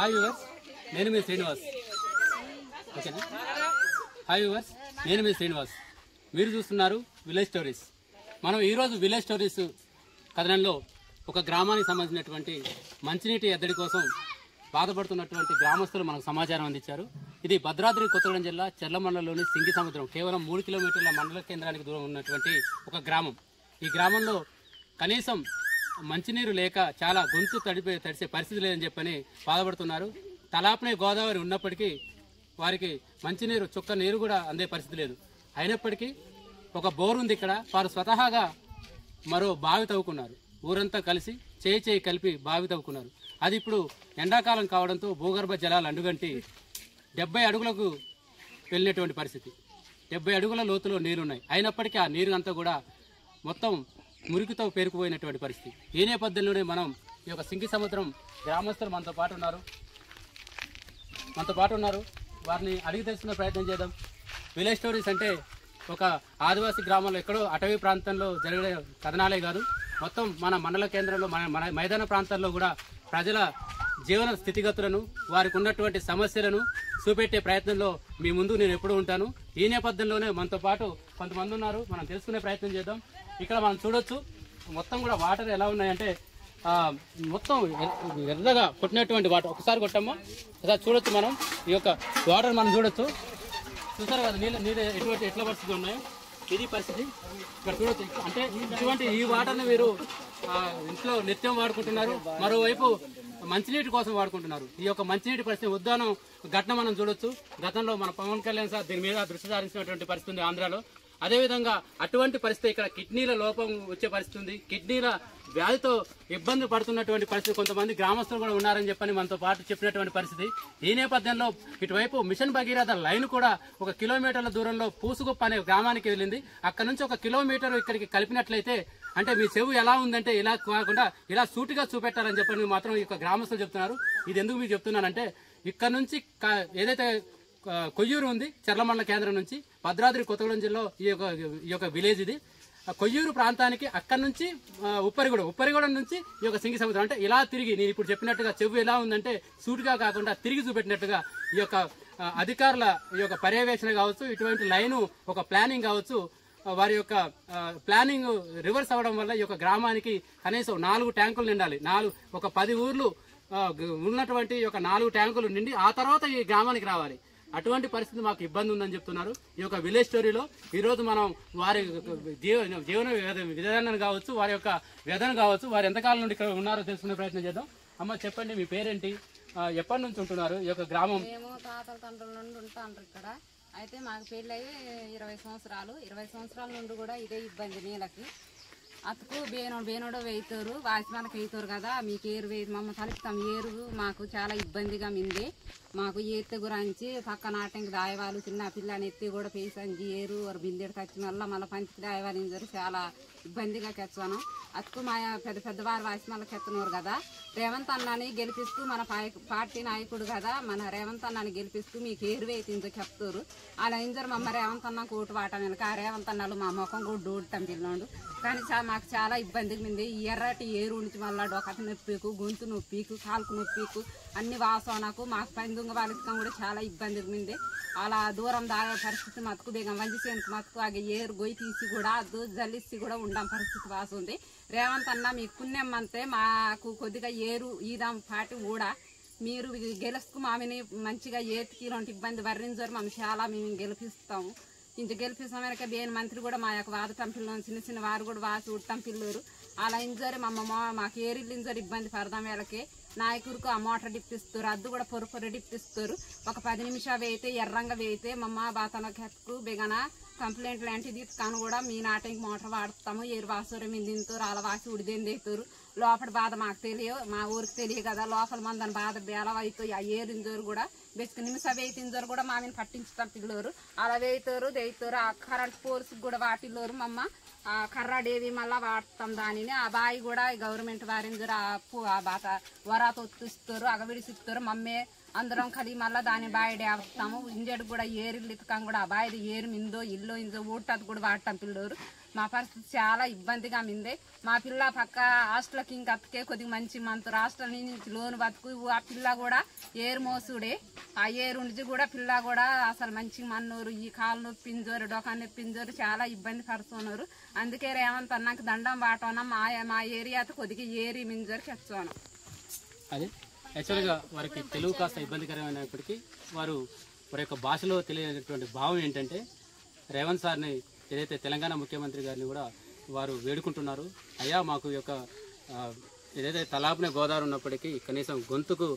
Hi viewers, నేను మీ శ్రీనివాస్. ఓకేనా? Hi viewers, నేను మీ శ్రీనివాస్. మీరు చూస్తున్నారు విలేజ్ స్టోరీస్. మనం ఈరోజు విలేజ్ స్టోరీస్ కథనంలో ఒక గ్రామానికి సంబంధించినటువంటి మంచినీటి ఎద్దడి కోసం బాధపడుతున్నటువంటి గ్రామస్తులు మనకు సమాచారం అందించారు. ఇది భద్రాద్రి కొత్తగూడెం జిల్లా చెర్ల మండలంలోని సింగి సముద్రం, కేవలం 3 కిలోమీటర్ల మండల కేంద్రానికి దూరం ఉన్నటువంటి ఒక గ్రామం. ఈ గ్రామంలో కనీసం మంచినీరు లేక చాలా గొంతు తడిసే పరిస్థితి లేదని చెప్పని బాధపడుతున్నారు. తలాపనే గోదావరి ఉన్నప్పటికీ వారికి మంచినీరు చుక్క నీరు కూడా అందే పరిస్థితి లేదు. అయినప్పటికీ ఒక బోర్ ఉంది ఇక్కడ. వారు స్వతహాగా మరో బావి తవ్వుకున్నారు. ఊరంతా కలిసి చేయి కలిపి బావి తవ్వుకున్నారు. అది ఇప్పుడు ఎండాకాలం కావడంతో భూగర్భ జలాలు అడుగంటి 70 అడుగులకు వెళ్ళినటువంటి పరిస్థితి. 70 అడుగుల లోతులో నీరున్నాయి. అయినప్పటికీ ఆ నీరు అంతా కూడా మొత్తం మురికితో పేరుకుపోయినటువంటి పరిస్థితి. ఈ నేపథ్యంలోనే మనం ఈ యొక్క సింగి సముద్రం గ్రామస్తులు మనతో పాటు ఉన్నారు. వారిని అడిగి తెలుసుకునే ప్రయత్నం చేద్దాం. విలేజ్ స్టోరీస్ అంటే ఒక ఆదివాసీ గ్రామంలో ఎక్కడో అటవీ ప్రాంతంలో జరిగే కథనాలే కాదు, మొత్తం మన మండల కేంద్రంలో మన మైదాన ప్రాంతాల్లో కూడా ప్రజల జీవన స్థితిగతులను, వారికి ఉన్నటువంటి సమస్యలను చూపెట్టే ప్రయత్నంలో మీ ముందు నేను ఎప్పుడూ ఉంటాను. ఈ నేపథ్యంలోనే మనతో పాటు కొంతమంది ఉన్నారు. మనం తెలుసుకునే ప్రయత్నం చేద్దాం. ఇక్కడ మనం చూడొచ్చు మొత్తం కూడా వాటర్ ఎలా ఉన్నాయంటే మొత్తం ఎర్రగా కొట్టినటువంటి వాటర్. ఒకసారి కొట్టామో ఒకసారి చూడొచ్చు. మనం ఈ యొక్క వాటర్ మనం చూడొచ్చు. చూసారు కదా నీళ్ళు ఎట్లా పరిస్థితి ఉన్నాయో. ఇది పరిస్థితి ఇక్కడ చూడొచ్చు. అంటే ఇటువంటి ఈ వాటర్ని వీరు ఇంట్లో నిత్యం వాడుకుంటున్నారు. మరోవైపు మంచినీటి కోసం వాడుకుంటున్నారు. ఈ యొక్క మంచినీటి పరిస్థితి ఉద్యానం ఘటన మనం చూడొచ్చు. గతంలో మన పవన్ కళ్యాణ్ సార్ దీని మీద దృష్టి సారించినటువంటి పరిస్థితి ఉంది ఆంధ్రాలో. అదేవిధంగా అటువంటి పరిస్థితి ఇక్కడ కిడ్నీల లోపం వచ్చే పరిస్థితి ఉంది. కిడ్నీల వ్యాధితో ఇబ్బంది పడుతున్నటువంటి పరిస్థితి కొంతమంది గ్రామస్తులు కూడా ఉన్నారని చెప్పని మనతో పాటు చెప్పినటువంటి పరిస్థితి. ఈ నేపథ్యంలో ఇటువైపు మిషన్ భగీరథ లైన్ కూడా 1 కిలోమీటర్ల దూరంలో పూసుగుప్ప అనే గ్రామానికి వెళ్ళింది. అక్కడ నుంచి 1 కిలోమీటర్ ఇక్కడికి కలిపినట్లయితే అంటే మీ చెవు ఎలా ఉందంటే ఇలా కాకుండా ఇలా సూటిగా చూపెట్టాలని చెప్పని మాత్రం ఈ యొక్క గ్రామస్తులు చెప్తున్నారు. ఇది ఎందుకు మీకు చెప్తున్నానంటే ఇక్కడ నుంచి ఏదైతే కొయ్యూరు ఉంది, చెర్ల మండల కేంద్రం నుంచి భద్రాద్రి కొత్తగూడెం జిల్లా ఈ యొక్క విలేజ్ ఇది. కొయ్యూరు ప్రాంతానికి అక్కడి నుంచి ఉప్పరిగూడెం నుంచి ఈ యొక్క సింగి సముద్రం అంటే ఇలా తిరిగి నేను ఇప్పుడు చెప్పినట్టుగా చెవు ఎలా ఉందంటే సూటిగా కాకుండా తిరిగి చూపెట్టినట్టుగా ఈ యొక్క అధికారుల ఈ యొక్క పర్యవేక్షణ కావచ్చు, ఇటువంటి లైను ఒక ప్లానింగ్ కావచ్చు, వారి యొక్క ప్లానింగ్ రివర్స్ అవడం వల్ల ఈ యొక్క గ్రామానికి కనీసం 4 ట్యాంకులు నిండాలి. ఒక 10 ఊర్లు ఉన్నటువంటి ఒక 4 ట్యాంకులు నిండి ఆ తర్వాత ఈ గ్రామానికి రావాలి. అటువంటి పరిస్థితి మాకు ఇబ్బంది ఉందని చెప్తున్నారు. ఈ యొక్క విలేజ్ స్టోరీలో ఈరోజు మనం వారి జీవన విధానాన్ని కావచ్చు, వారి యొక్క వ్యధన కావచ్చు, వారు ఎంతకాలం నుండి ఇక్కడ ఉన్నారో తెలుసుకునే ప్రయత్నం చేద్దాం. అమ్మ చెప్పండి, మీ పేరేంటి, ఎప్పటి నుంచి ఉంటున్నారు ఈ యొక్క గ్రామం? మేము తాతల తండ్రుల నుండి ఉంటాండ్రు ఇక్కడ. అయితే మాకు పెళ్ళయి 20 సంవత్సరాలు. 20 సంవత్సరాల నుండి కూడా ఇదే ఇబ్బంది నీళ్ళకి. అతుకు బేనోడు వేయితారు, వాసిమాలకు వేయితారు కదా, మీకు ఏరు వేయి మమ్మల్ని కలుపుతాం. ఏరు మాకు చాలా ఇబ్బందిగా మింది. మాకు ఎత్తి గురించి పక్క నాటంకి దాయవాళ్ళు, చిన్న పిల్లని ఎత్తి కూడా పేసంజి ఏరు వారు బిందెడు కచ్చిన వల్ల మళ్ళీ పంచికి దాయవాలి చాలా ఇబ్బందిగా కెచ్చాను. అతుకు మా పెద్దవారు వాసిమాలకు ఎత్తున్నారు కదా, రేవంత్ అన్నని గెలిపిస్తూ మన పార్టీ నాయకుడు కదా, మన రేవంత్ అన్నని గెలిపిస్తూ మీకు ఏరు వేయితుందో చెప్తారు. అలా ఇంజరు మమ్మ రేవంత్ అన్న కోటు వాటం వెనక ఆ రేవంత్ అన్నలు మా ముఖం కూడా దూడతాం పిల్లోడు. కానీ మాకు చాలా ఇబ్బందిగా ఉంది. ఈ ఎర్రటి ఏరు నుంచి మళ్ళీ డొకటి నొప్పికు, గొంతు నొప్పికు, కాలుకు నొప్పికు, అన్ని వాసనకు మాకు పందుంగ వాళ్ళకి కూడా చాలా ఇబ్బందిగా ఉంది. అలా దూరం దాగే పరిస్థితి మతుకు దిగం వంజిసేనుకు మతుకు అవి ఏరు గొయ్యి తీసి కూడా జల్లిసి కూడా ఉండం పరిస్థితి వాసు ఉంది. రేవంత్ అన్న మీకు పుణ్యం అంతే, మాకు కొద్దిగా ఏరు ఈదాం పాటి కూడా మీరు గెలుస్తూ మామిని మంచిగా ఏతికి ఇలాంటి ఇబ్బంది వర్ణించారు. మేము గెలిపిస్తాము. ఇంత గెలిపిస్తామనక బేన్ మంత్రి కూడా మా యొక్క వాదటం పిల్లలు చిన్న వారు కూడా వాసి ఉడటం పిల్లలు అలా ఇంజరి మాకు ఏరిల్లు ఇంజరి ఇబ్బంది పడదాం. వీళ్ళకి నాయకుడికి ఆ మోటార్ డిప్పిస్తారు, అద్దు కూడా పొరు డిప్పిస్తారు. ఒక 10 నిమిషాలు వేయితే ఎర్రంగా వేయితే మమ్మ బాతనకు బెగన కంప్లైంట్ లాంటిది కాను కూడా మీ నాటికి మోటార్ వాడుతాము. ఏరు వాసూరు మీ తింటారు, అలా వాసి ఉడిదేంది అవుతారు. లోపల బాధ మాకు తెలియదు, మా ఊరికి తెలియదు కదా. లోపల మందని బాధ బేలవైతే ఆ ఏరు ఇంజోరు కూడా బెచ్చుకు నిమిషం వేయితింజోరు కూడా మామిని పట్టించుతాం పిల్లలు. అలా వేయితారు దేయితారు. ఆ కరెంట్ పోల్స్కి కూడా వాటిల్లోరు మమ్మ ఆ కర్రాడేవి మళ్ళీ వాడతాం దానిని. ఆ బాయి కూడా గవర్నమెంట్ వారింజరు ఆ బాత వరాతో ఇస్తారు, అగవిడిసిస్తారు. మమ్మే అందరం కలిగి మళ్ళీ దాని బాయిడే ఆపుతాము. ఇంజడు కూడా ఏరిల్లు ఇతకం కూడా ఆ బాయిది ఏరు మిందో ఇల్లు ఇంజో ఊటది కూడా వాడతాం పిల్లలు. మా పరిస్థితి చాలా ఇబ్బందిగా మిందే. మా పిల్ల పక్క హాస్టల్కి ఇంక అత్తకే కొద్దిగా మంచి మనతో హాస్టల్ నుంచి లోన్ బతుకు ఆ పిల్ల కూడా ఏరు మోసుడే. ఆ ఏరు నుంచి కూడా పిల్ల కూడా అసలు మంచి మన్నూరు ఈ కాలు నొప్పి పింజోరు డొకాన్ నొప్పి పింజోరు చాలా ఇబ్బంది పడుతున్నారు. అందుకే రేవంత్ అన్నాక దండం బాటోనా మా ఏరియాతో కొద్దిగా ఏరి మింజోరికి వచ్చాను. అది యాక్చువల్గా వారికి తెలుగు కాస్త ఇబ్బందికరమైనప్పటికీ వారి యొక్క భాషలో తెలియనటువంటి భావం ఏంటంటే రేవంత్ సార్ని ఏదైతే తెలంగాణ ముఖ్యమంత్రి గారిని కూడా వారు వేడుకుంటున్నారు. అయ్యా మాకు యొక్క ఏదైతే తలాపునే గోదావరి ఉన్నప్పటికీ కనీసం గొంతుకు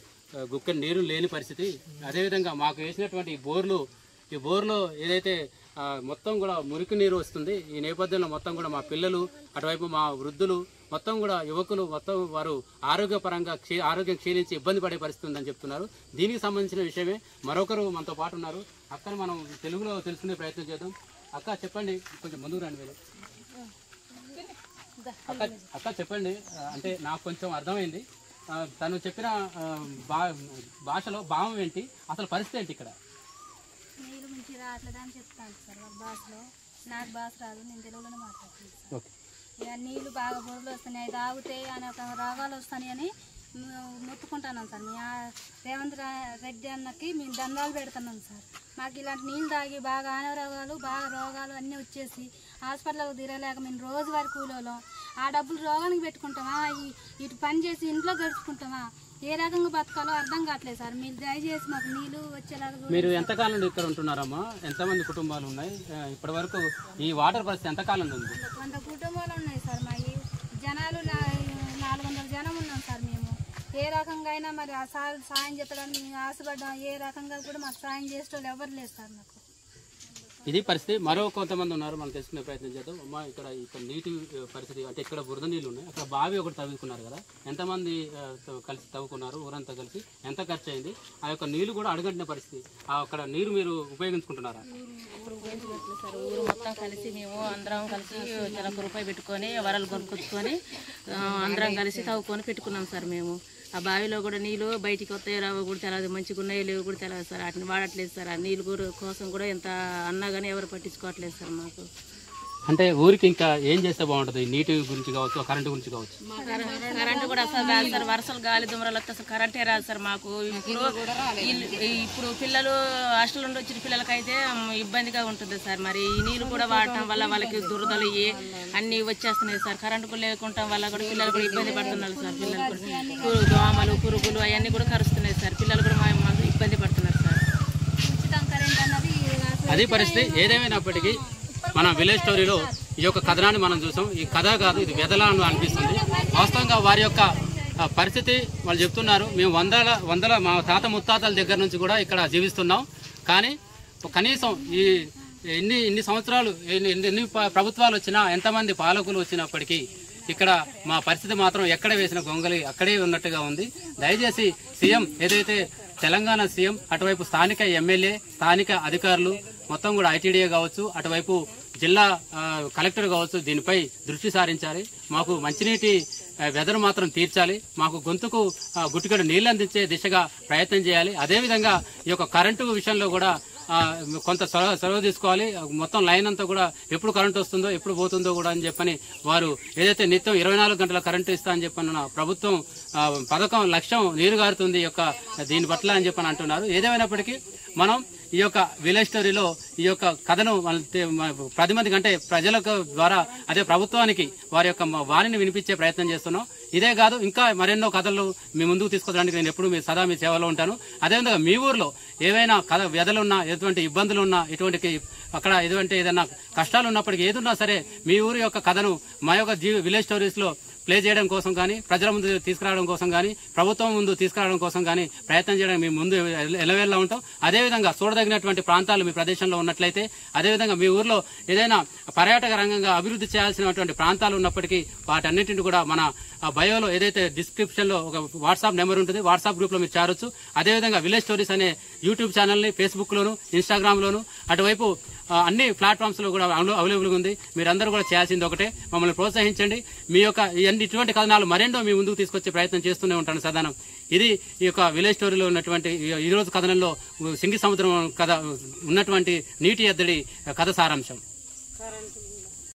గుక్కె నీరు లేని పరిస్థితి. అదేవిధంగా మాకు వేసినటువంటి ఈ బోర్లో ఏదైతే మొత్తం కూడా మురికి నీరు వస్తుంది. ఈ నేపథ్యంలో మొత్తం కూడా మా పిల్లలు అటువైపు మా వృద్ధులు మొత్తం కూడా యువకులు మొత్తం వారు ఆరోగ్యపరంగా ఆరోగ్యం క్షీణించి ఇబ్బంది పడే పరిస్థితి ఉందని చెప్తున్నారు. దీనికి సంబంధించిన విషయమే మరొకరు మనతో పాటు ఉన్నారు. అక్కని మనం తెలుగులో తెలుసుకునే ప్రయత్నం చేద్దాం. అక్క చెప్పండి, కొంచెం ముందుకు రండి మీరు. అక్క చెప్పండి, అంటే నాకు కొంచెం అర్థమైంది. తను చెప్పిన భాషలో భావం ఏంటి, అసలు పరిస్థితి ఏంటి ఇక్కడ? నీళ్ళు మించి రావట్లేదు అని చెప్తాను సార్ వాళ్ళ భాషలో. నాకు భాష రాదు, నేను తెలుగులోనే మాట్లాడుతున్నాను సార్. ఇక నీళ్ళు బాగా బొరులు వస్తున్నాయి, తాగితే అని ఒక రోగాలు వస్తాయి అని మొత్తుకుంటున్నాం సార్. మీ రేవంత్ రెడ్డి అన్నకి మేము దండాలు పెడుతున్నాం సార్. మాకు ఇలాంటి నీళ్ళు తాగి బాగా అనారోగాలు బాగా రోగాలు అన్నీ వచ్చేసి హాస్పిటల్కి తిరగలేక మేము రోజువారి కూలీలో ఆ డబ్బులు రోగానికి పెట్టుకుంటామా, ఇటు పని చేసి ఇంట్లో గడుచుకుంటామా, ఏ రకంగా బతకాలో అర్థం కావట్లేదు సార్. మీరు దయచేసి మాకు నీళ్ళు వచ్చేలాగా. మీరు ఎంతకాలం నుండి ఇక్కడ ఉంటున్నారమ్మా? ఎంతమంది కుటుంబాలు ఉన్నాయి ఇప్పటి వరకు? ఈ వాటర్ పరిస్థితి ఎంతకాలం ఉంది? 100 కుటుంబాలు ఉన్నాయి సార్. మా జనాలు 400 జనం ఉన్నాం సార్. మేము ఏ రకంగా అయినా మరి ఆ సాయం చేస్తాడని మేము ఆశపడ్డాం. ఏ రకంగా కూడా మాకు సాయం చేసేటోళ్ళు ఎవరు లేదు సార్. మాకు ఇది పరిస్థితి. మరో కొంతమంది ఉన్నారు, మనం తెలుసుకునే ప్రయత్నం చేద్దాం. అమ్మ ఇక్కడ నీటి పరిస్థితి అంటే ఇక్కడ బురద నీళ్ళు ఉన్నాయి, అక్కడ బావి ఒకటి తవ్వుకున్నారు కదా, ఎంతమంది కలిసి తవ్వుకున్నారు? ఊరంతా కలిసి ఎంత ఖర్చు అయింది? ఆ యొక్క నీళ్లు కూడా అడుగంటిన పరిస్థితి. అక్కడ నీరు మీరు ఉపయోగించుకుంటున్నారా? సార్ ఊరు మొత్తం కలిసి మేము అందరం కలిసి ₹1 పెట్టుకొని వరలు కొనుక్కొచ్చుకొని అందరం కలిసి తవ్వుకొని పెట్టుకున్నాం సార్. మేము ఆ బావిలో కూడా నీళ్ళు బయటికి వస్తాయో రావో కూడా తెలియదు, మంచిగా ఉన్నాయో లేవు కూడా తెలియదు సార్. వాటిని వాడట్లేదు సార్. ఆ నీళ్ళు కోసం కూడా ఎంత అన్నా కానీ ఎవరు పట్టించుకోవట్లేదు సార్. మాకు అంటే ఊరికి ఇంకా ఏం చేస్తే బాగుంటుంది? నీటి గురించి కావచ్చు, కరెంటు గురించి కావచ్చు. కరెంటు కూడా అసలు రాదు సార్. వరుసలు గాలి దుమరాలు వస్తే అసలు కరెంటే రాదు సార్ మాకు. ఇప్పుడు పిల్లలు హాస్టల్ నుండి వచ్చిన పిల్లలకైతే ఇబ్బందిగా ఉంటుంది సార్. మరి ఈ నీళ్ళు కూడా వాడటం వల్ల వాళ్ళకి దురదలు అన్నీ వచ్చేస్తున్నాయి సార్. కరెంటు లేకుండా వల్ల కూడా పిల్లలు కూడా ఇబ్బంది పడుతున్నారు సార్. పిల్లలు కూడా దోమలు పురుగులు అవన్నీ కూడా కరుస్తున్నాయి సార్. పిల్లలు కూడా మాకు ఇబ్బంది పడుతున్నారు సార్. అది పరిస్థితి. ఏదేమైనప్పటికీ మన విలేజ్ స్టోరీలో ఈ యొక్క కథనాన్ని మనం చూసాం. ఈ కథ కాదు, ఇది వెదలా అనిపిస్తుంది. వాస్తవంగా వారి యొక్క పరిస్థితి వాళ్ళు చెప్తున్నారు. మేము వందల మా తాత ముత్తాతల దగ్గర నుంచి కూడా ఇక్కడ జీవిస్తున్నాం. కానీ కనీసం ఈ ఇన్ని సంవత్సరాలు ఎన్ని ప్రభుత్వాలు వచ్చినా, ఎంతమంది పాలకులు వచ్చినప్పటికీ ఇక్కడ మా పరిస్థితి మాత్రం ఎక్కడ వేసిన గొంగలి అక్కడే ఉన్నట్టుగా ఉంది. దయచేసి సీఎం ఏదైతే తెలంగాణ సీఎం అటువైపు స్థానిక ఎమ్మెల్యే, స్థానిక అధికారులు మొత్తం కూడా ఐటీడీఏ కావచ్చు, అటువైపు జిల్లా కలెక్టర్ కావచ్చు, దీనిపై దృష్టి సారించాలి. మాకు మంచినీటి వెదరు మాత్రం తీర్చాలి. మాకు గొంతుకు గుట్టికడు నీళ్లు అందించే దిశగా ప్రయత్నం చేయాలి. అదేవిధంగా ఈ యొక్క కరెంటు విషయంలో కూడా కొంత చొరవ తీసుకోవాలి. మొత్తం లైన్ అంతా కూడా ఎప్పుడు కరెంటు వస్తుందో ఎప్పుడు పోతుందో కూడా అని చెప్పని వారు ఏదైతే నిత్యం 24 గంటల కరెంటు ఇస్తా అని చెప్పన్న ప్రభుత్వం పథకం లక్ష్యం నీరుగారుతుంది దీని పట్ల అని చెప్పని అంటున్నారు. ఏదేమైనప్పటికీ మనం ఈ యొక్క విలేజ్ స్టోరీలో ఈ యొక్క కథను 10 మందికి అంటే ప్రజలకు ద్వారా అదే ప్రభుత్వానికి వారి యొక్క వాణిని వినిపించే ప్రయత్నం చేస్తున్నాం. ఇదే కాదు, ఇంకా మరెన్నో కథలు మీ ముందుకు తీసుకొచ్చడానికి నేను ఎప్పుడు సదా మీ సేవలో ఉంటాను. అదేవిధంగా మీ ఊర్లో ఏవైనా వ్యధలున్నా, ఎటువంటి ఇబ్బందులున్నా, ఇటువంటి అక్కడ ఎటువంటి ఏదైనా కష్టాలు ఉన్నప్పటికీ ఏదున్నా సరే మీ ఊరి యొక్క కథను మా యొక్క విలేజ్ స్టోరీస్లో ప్లే చేయడం కోసం కానీ, ప్రజల ముందు తీసుకురావడం కోసం కానీ, ప్రభుత్వం ముందు తీసుకురావడం కోసం కానీ ప్రయత్నం చేయడానికి మేము ముందు ఎలవేళ్ళ ఉంటాం. అదేవిధంగా చూడదగినటువంటి ప్రాంతాలు మీ ప్రదేశంలో ఉన్నట్లయితే, అదేవిధంగా మీ ఊర్లో ఏదైనా పర్యాటక రంగంగా అభివృద్ధి చేయాల్సినటువంటి ప్రాంతాలు ఉన్నప్పటికీ వాటన్నింటిని కూడా మన బయోలో ఏదైతే డిస్క్రిప్షన్ లో ఒక వాట్సాప్ నెంబర్ ఉంటుంది, వాట్సాప్ గ్రూప్ లో మీరు చేరొచ్చు. అదేవిధంగా విలేజ్ స్టోరీస్ అనే యూట్యూబ్ ఛానల్ ని ఫేస్బుక్ లోను, ఇన్స్టాగ్రామ్ లోను, అటువైపు అన్ని ప్లాట్ఫామ్స్ లో కూడా అవైలబుల్గా ఉంది. మీరందరూ కూడా చేయాల్సింది ఒకటే, మమ్మల్ని ప్రోత్సహించండి. మీ యొక్క ఇటువంటి కథనాలు మరెన్నో మీ ముందుకు తీసుకొచ్చే ప్రయత్నం చేస్తూనే ఉంటాను సదానం. ఇది ఈ యొక్క విలేజ్ స్టోరీలో ఉన్నటువంటి ఈ రోజు కథనంలో సింగి సముద్రం కథ ఉన్నటువంటి నీటి ఎద్దడి కథ సారాంశం.